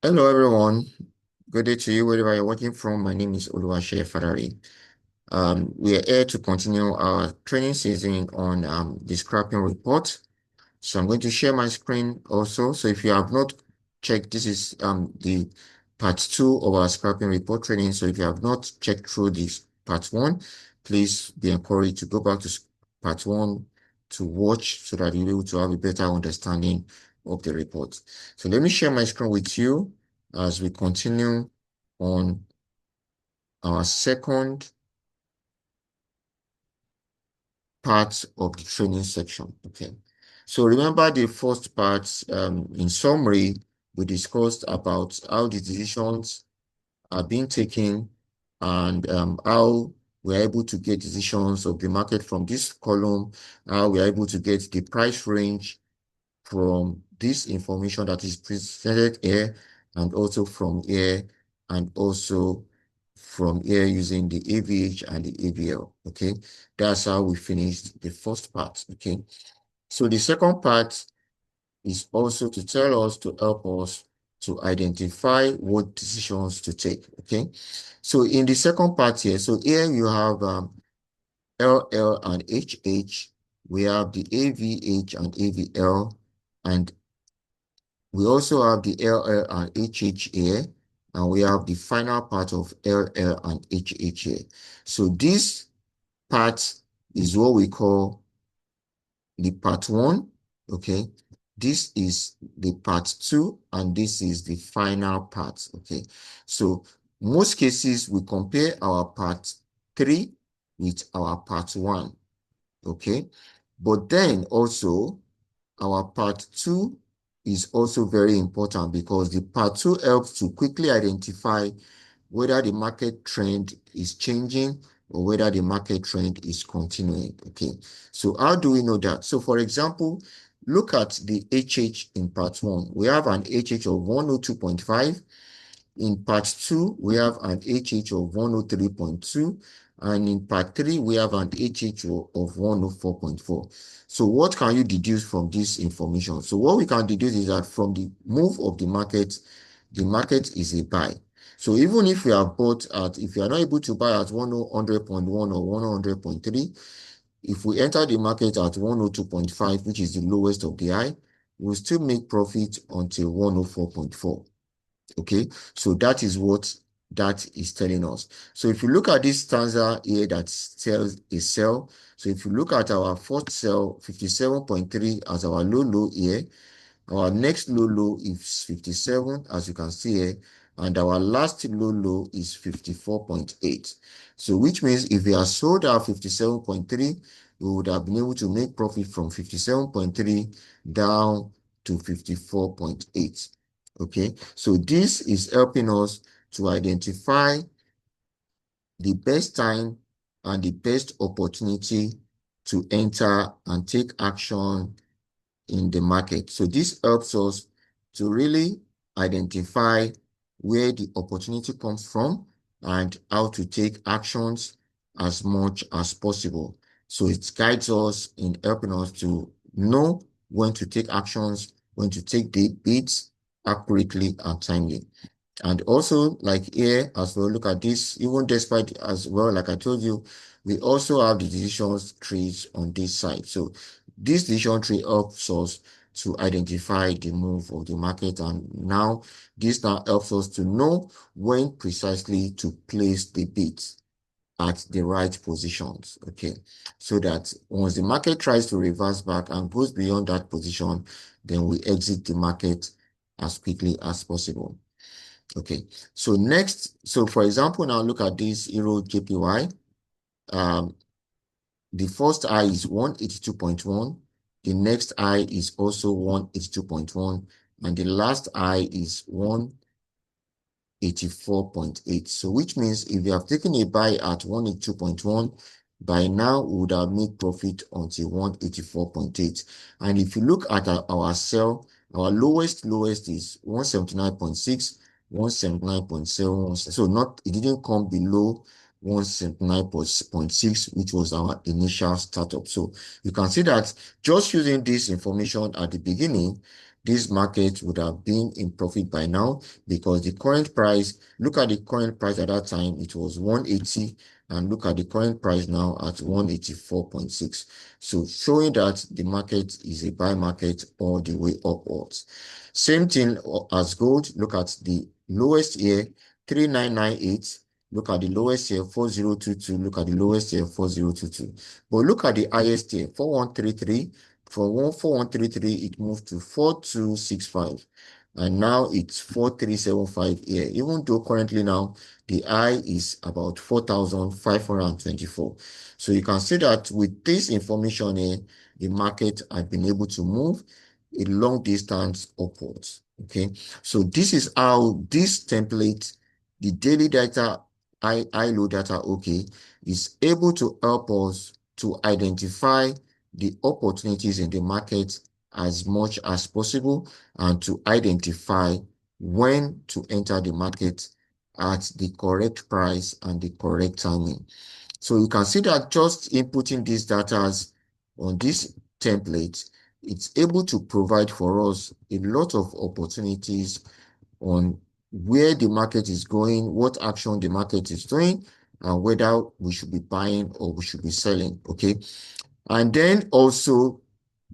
Hello, everyone. Good day to you, wherever you're watching from. My name is Oluwase Fadari. We are here to continue our training season on the scrapping report. So I'm going to share my screen also. So if you have not checked, this is the part two of our scrapping report training. So if you have not checked through this part one, please be encouraged to go back to part one to watch so that you'll be able to have a better understanding of the report. So let me share my screen with you as we continue on our second part of the training section. Okay. So remember the first part, in summary, we discussed about how the decisions are being taken and how we're able to get decisions of the market from this column, how we're able to get the price range from this information that is presented here, and also from here, and also from here using the AVH and the AVL. Okay, that's how we finished the first part. Okay, so the second part is also to tell us, to help us to identify what decisions to take. Okay, so in the second part here, so here you have LL and HH, we have the AVH and AVL, and we also have the LL and HH here, and we have the final part of LL and HH here. So this part is what we call the part one, okay? This is the part two, and this is the final part, okay? So most cases, we compare our part three with our part one, okay? But then also, our part two is also very important because the part two helps to quickly identify whether the market trend is changing or whether the market trend is continuing. Okay, so how do we know that? So for example, look at the HH in part one. We have an HH of 102.5. In part two, we have an HH of 103.2. And in part three, we have an HH of 104.4. So what can you deduce from this information? So what we can deduce is that from the move of the market is a buy. So even if we are bought at, if you are not able to buy at 100.1 or 100.3, if we enter the market at 102.5, which is the lowest of the high, we'll still make profit until 104.4. Okay, so that is what that is telling us. So if you look at this stanza here that tells a sell, so if you look at our first sell, 57.3 as our low here, our next low is 57, as you can see here, and our last low is 54.8. So which means if we are sold our 57.3, we would have been able to make profit from 57.3 down to 54.8. Okay, so this is helping us to identify the best time and the best opportunity to enter and take action in the market. So this helps us to really identify where the opportunity comes from and how to take actions as much as possible. So it guides us in helping us to know when to take actions, when to take the bids accurately and timely. And also, like here, as well, look at this, even despite as well, like I told you, we also have the decisions trees on this side. So this decision tree helps us to identify the move of the market. And now this now helps us to know when precisely to place the bids at the right positions. Okay. So that once the market tries to reverse back and goes beyond that position, then we exit the market as quickly as possible. Okay, so next, so for example, now look at this Euro JPY. Um, the first high is 182.1. The next high is also 182.1. And the last high is 184.8. So which means if you have taken a buy at 182.1, by now we would have made profit until 184.8. And if you look at our sell, our lowest is 179.6, 179.7. So not, it didn't come below 179.6, which was our initial startup. So you can see that just using this information at the beginning, this market would have been in profit by now, because the current price, look at the current price at that time, it was 180, and look at the current price now at 184.6. So showing that the market is a buy market all the way upwards. Same thing as gold. Look at the lowest here, 3998. Look at the lowest here, 4022. Look at the lowest here, 4022. But look at the highest here, 4133. From 4133, it moved to 4265. And now it's 4375 here. Even though currently now the high is about 4,524. So you can see that with this information here, the market has been able to move a long distance upwards. Okay, so this is how this template, the daily data, ILO data, okay, is able to help us to identify the opportunities in the market as much as possible, and to identify when to enter the market at the correct price and the correct timing. So you can see that just inputting these data on this template, it's able to provide for us a lot of opportunities on where the market is going, what action the market is doing, and whether we should be buying or we should be selling. Okay. And then also,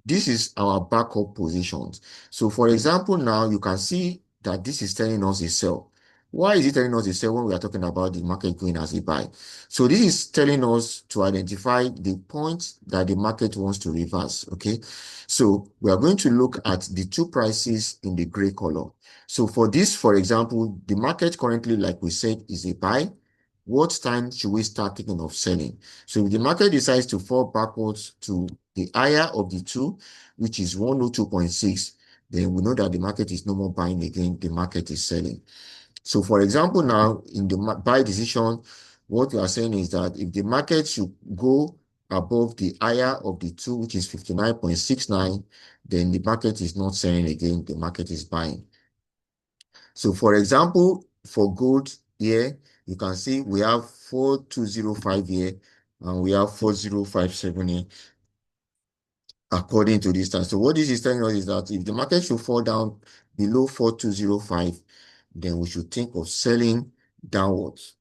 this is our backup positions. So for example, now you can see that this is telling us a sell. Why is it telling us a sell when we are talking about the market going as a buy? So this is telling us to identify the points that the market wants to reverse, okay? So we are going to look at the two prices in the gray color. So for this, for example, the market currently, like we said, is a buy. What time should we start thinking of selling? So if the market decides to fall backwards to the higher of the two, which is 102.6, then we know that the market is no more buying again, the market is selling. So for example, now in the buy decision, what we are saying is that if the market should go above the higher of the two, which is 59.69, then the market is not selling again, the market is buying. So for example, for gold here, you can see we have 4205 here, and we have 4057 here, according to this time. So what this is telling us is that if the market should fall down below 4205, then we should think of selling downwards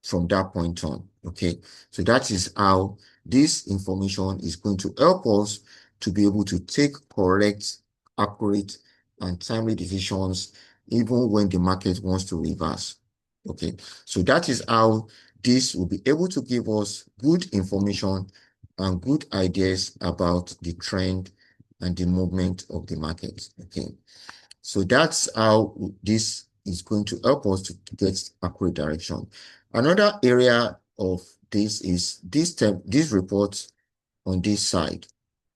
from that point on. Okay, so that is how this information is going to help us to be able to take correct, accurate, and timely decisions even when the market wants to reverse. Okay, so that is how this will be able to give us good information and good ideas about the trend and the movement of the market. Okay, so that's how this is going to help us to get accurate direction. Another area of this is this report on this side.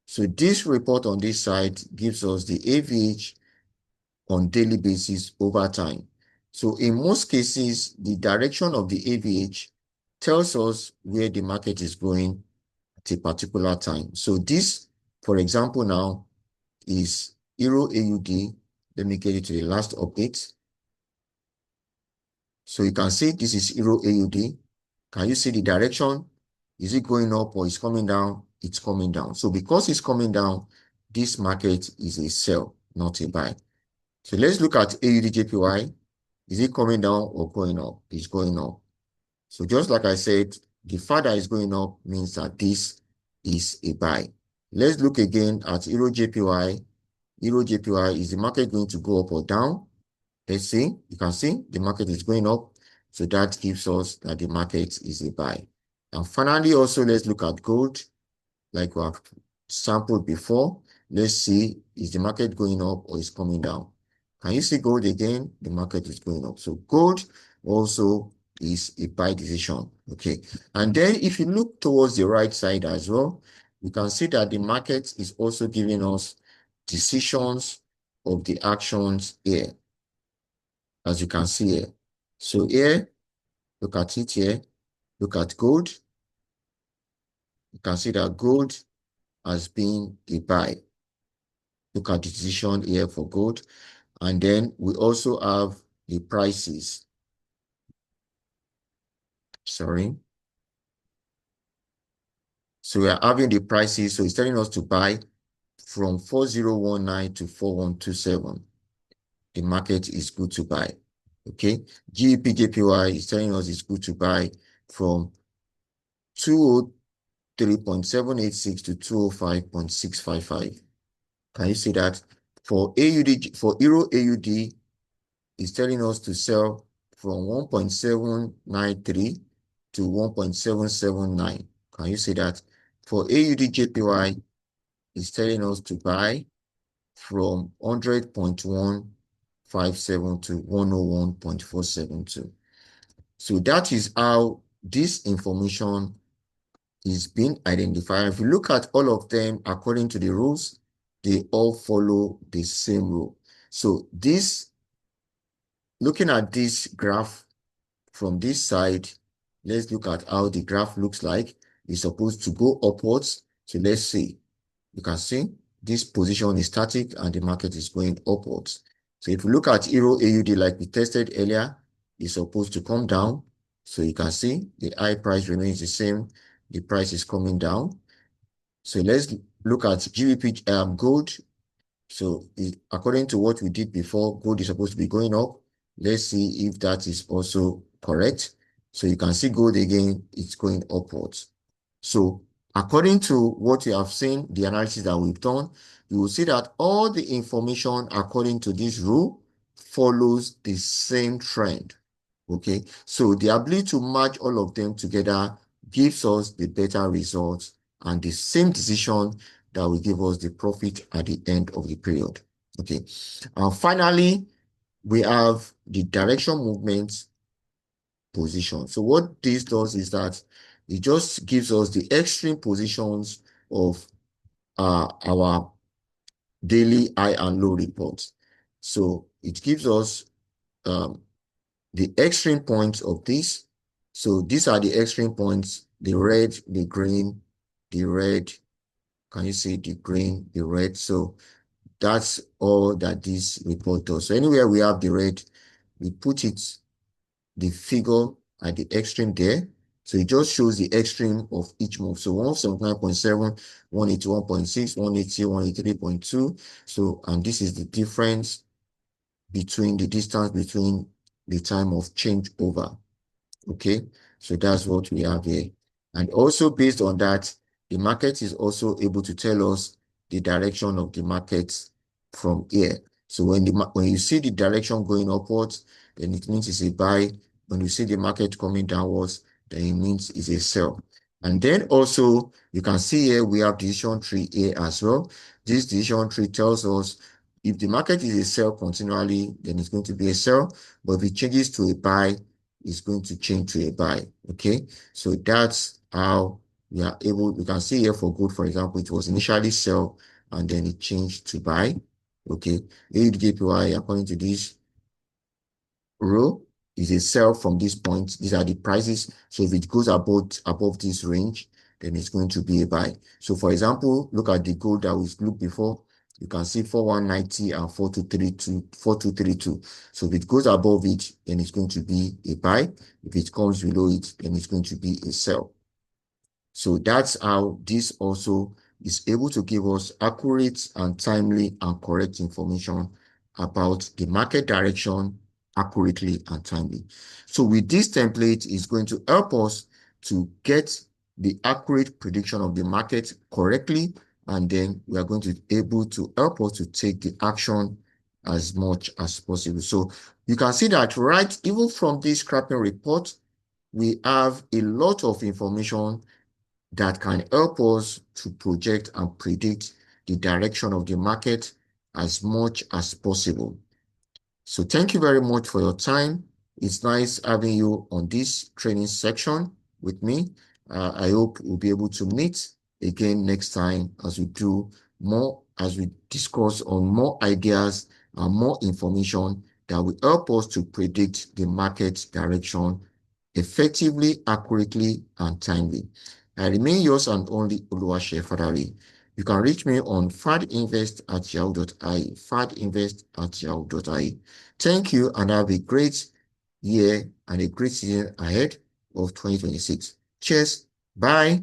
So this report on this side gives us the AVH on daily basis over time. So in most cases, the direction of the AVH tells us where the market is going at a particular time. So this, for example, now is Euro AUD. Let me get it to the last update. So you can see this is Euro AUD. Can you see the direction? Is it going up or is coming down? It's coming down. So because it's coming down, this market is a sell, not a buy. So let's look at AUD JPY. Is it coming down or going up? It's going up. So just like I said, the fact that it's going up means that this is a buy. Let's look again at Euro JPY. Euro JPY, is the market going to go up or down? Let's see. You can see the market is going up. So that gives us that the market is a buy. And finally, also, let's look at gold. Like we have sampled before. Let's see, is the market going up or is coming down? Can you see gold again? The market is going up. So gold also is a buy decision. Okay. And then if you look towards the right side as well, you can see that the market is also giving us decisions of the actions here, as you can see here. So here, look at it here. Look at gold. You can see that gold has been a buy. Look at the decision here for gold. And then we also have the prices. Sorry. So we are having the prices. So it's telling us to buy. from 4019 to 4127, the market is good to buy. Okay, GEP is telling us it's good to buy from 203.786 to 205.655. Can you see that? For AUD, for Euro AUD, is telling us to sell from 1.793 to 1.779. Can you see that? For AUD JPY, is telling us to buy from 100.157 to 101.472. So that is how this information is being identified. If you look at all of them according to the rules, they all follow the same rule. So this, looking at this graph from this side, let's look at how the graph looks like. It's supposed to go upwards. So let's see. You can see this position is static and the market is going upwards. So if you look at Euro AUD like we tested earlier, it's supposed to come down. So you can see the high price remains the same. The price is coming down. So let's look at GBP gold. So according to what we did before, gold is supposed to be going up. Let's see if that is also correct. So you can see gold again, it's going upwards. So according to what you have seen, the analysis that we've done, you will see that all the information according to this rule follows the same trend. Okay, so the ability to match all of them together gives us the better results and the same decision that will give us the profit at the end of the period. Okay, and finally, we have the direction movement position. So what this does is that it just gives us the extreme positions of our daily high and low reports. So it gives us the extreme points of this. So these are the extreme points, the red, the green, the red. Can you see the green, the red? So that's all that this report does. So anywhere we have the red, we put it, the figure at the extreme there. So it just shows the extreme of each move. So 179.7, 181.6, 180, 183.2. So, and this is the difference between the distance between the time of changeover. Okay, so that's what we have here. And also based on that, the market is also able to tell us the direction of the market from here. So when you see the direction going upwards, then it means it's a buy. When you see the market coming downwards, then it means it's a sell. And then also you can see here we have decision tree here as well. This decision tree tells us if the market is a sell continually, then it's going to be a sell. But if it changes to a buy, is going to change to a buy. Okay, so that's how we are able. You can see here for gold, for example, it was initially sell and then it changed to buy. Okay, AUDJPY according to this row is a sell from this point. These are the prices. So if it goes above this range, then it's going to be a buy. So for example, look at the gold that we looked before. You can see 4190 and 4232. So if it goes above it, then it's going to be a buy. If it comes below it, then it's going to be a sell. So that's how this also is able to give us accurate and timely and correct information about the market direction accurately and timely. So with this template, it's going to help us to get the accurate prediction of the market correctly, and then we are going to be able to help us to take the action as much as possible. So you can see that right, even from this scrapping report, we have a lot of information that can help us to project and predict the direction of the market as much as possible. So thank you very much for your time. It's nice having you on this training section with me. I hope we'll be able to meet again next time as we do more, as we discuss on more ideas and more information that will help us to predict the market direction effectively, accurately, and timely. I remain yours and only Oluwase Fadari. You can reach me on fadinvest@yahoo.ie, fadinvest@yahoo.ie. Thank you and have a great year and a great season ahead of 2026. Cheers. Bye.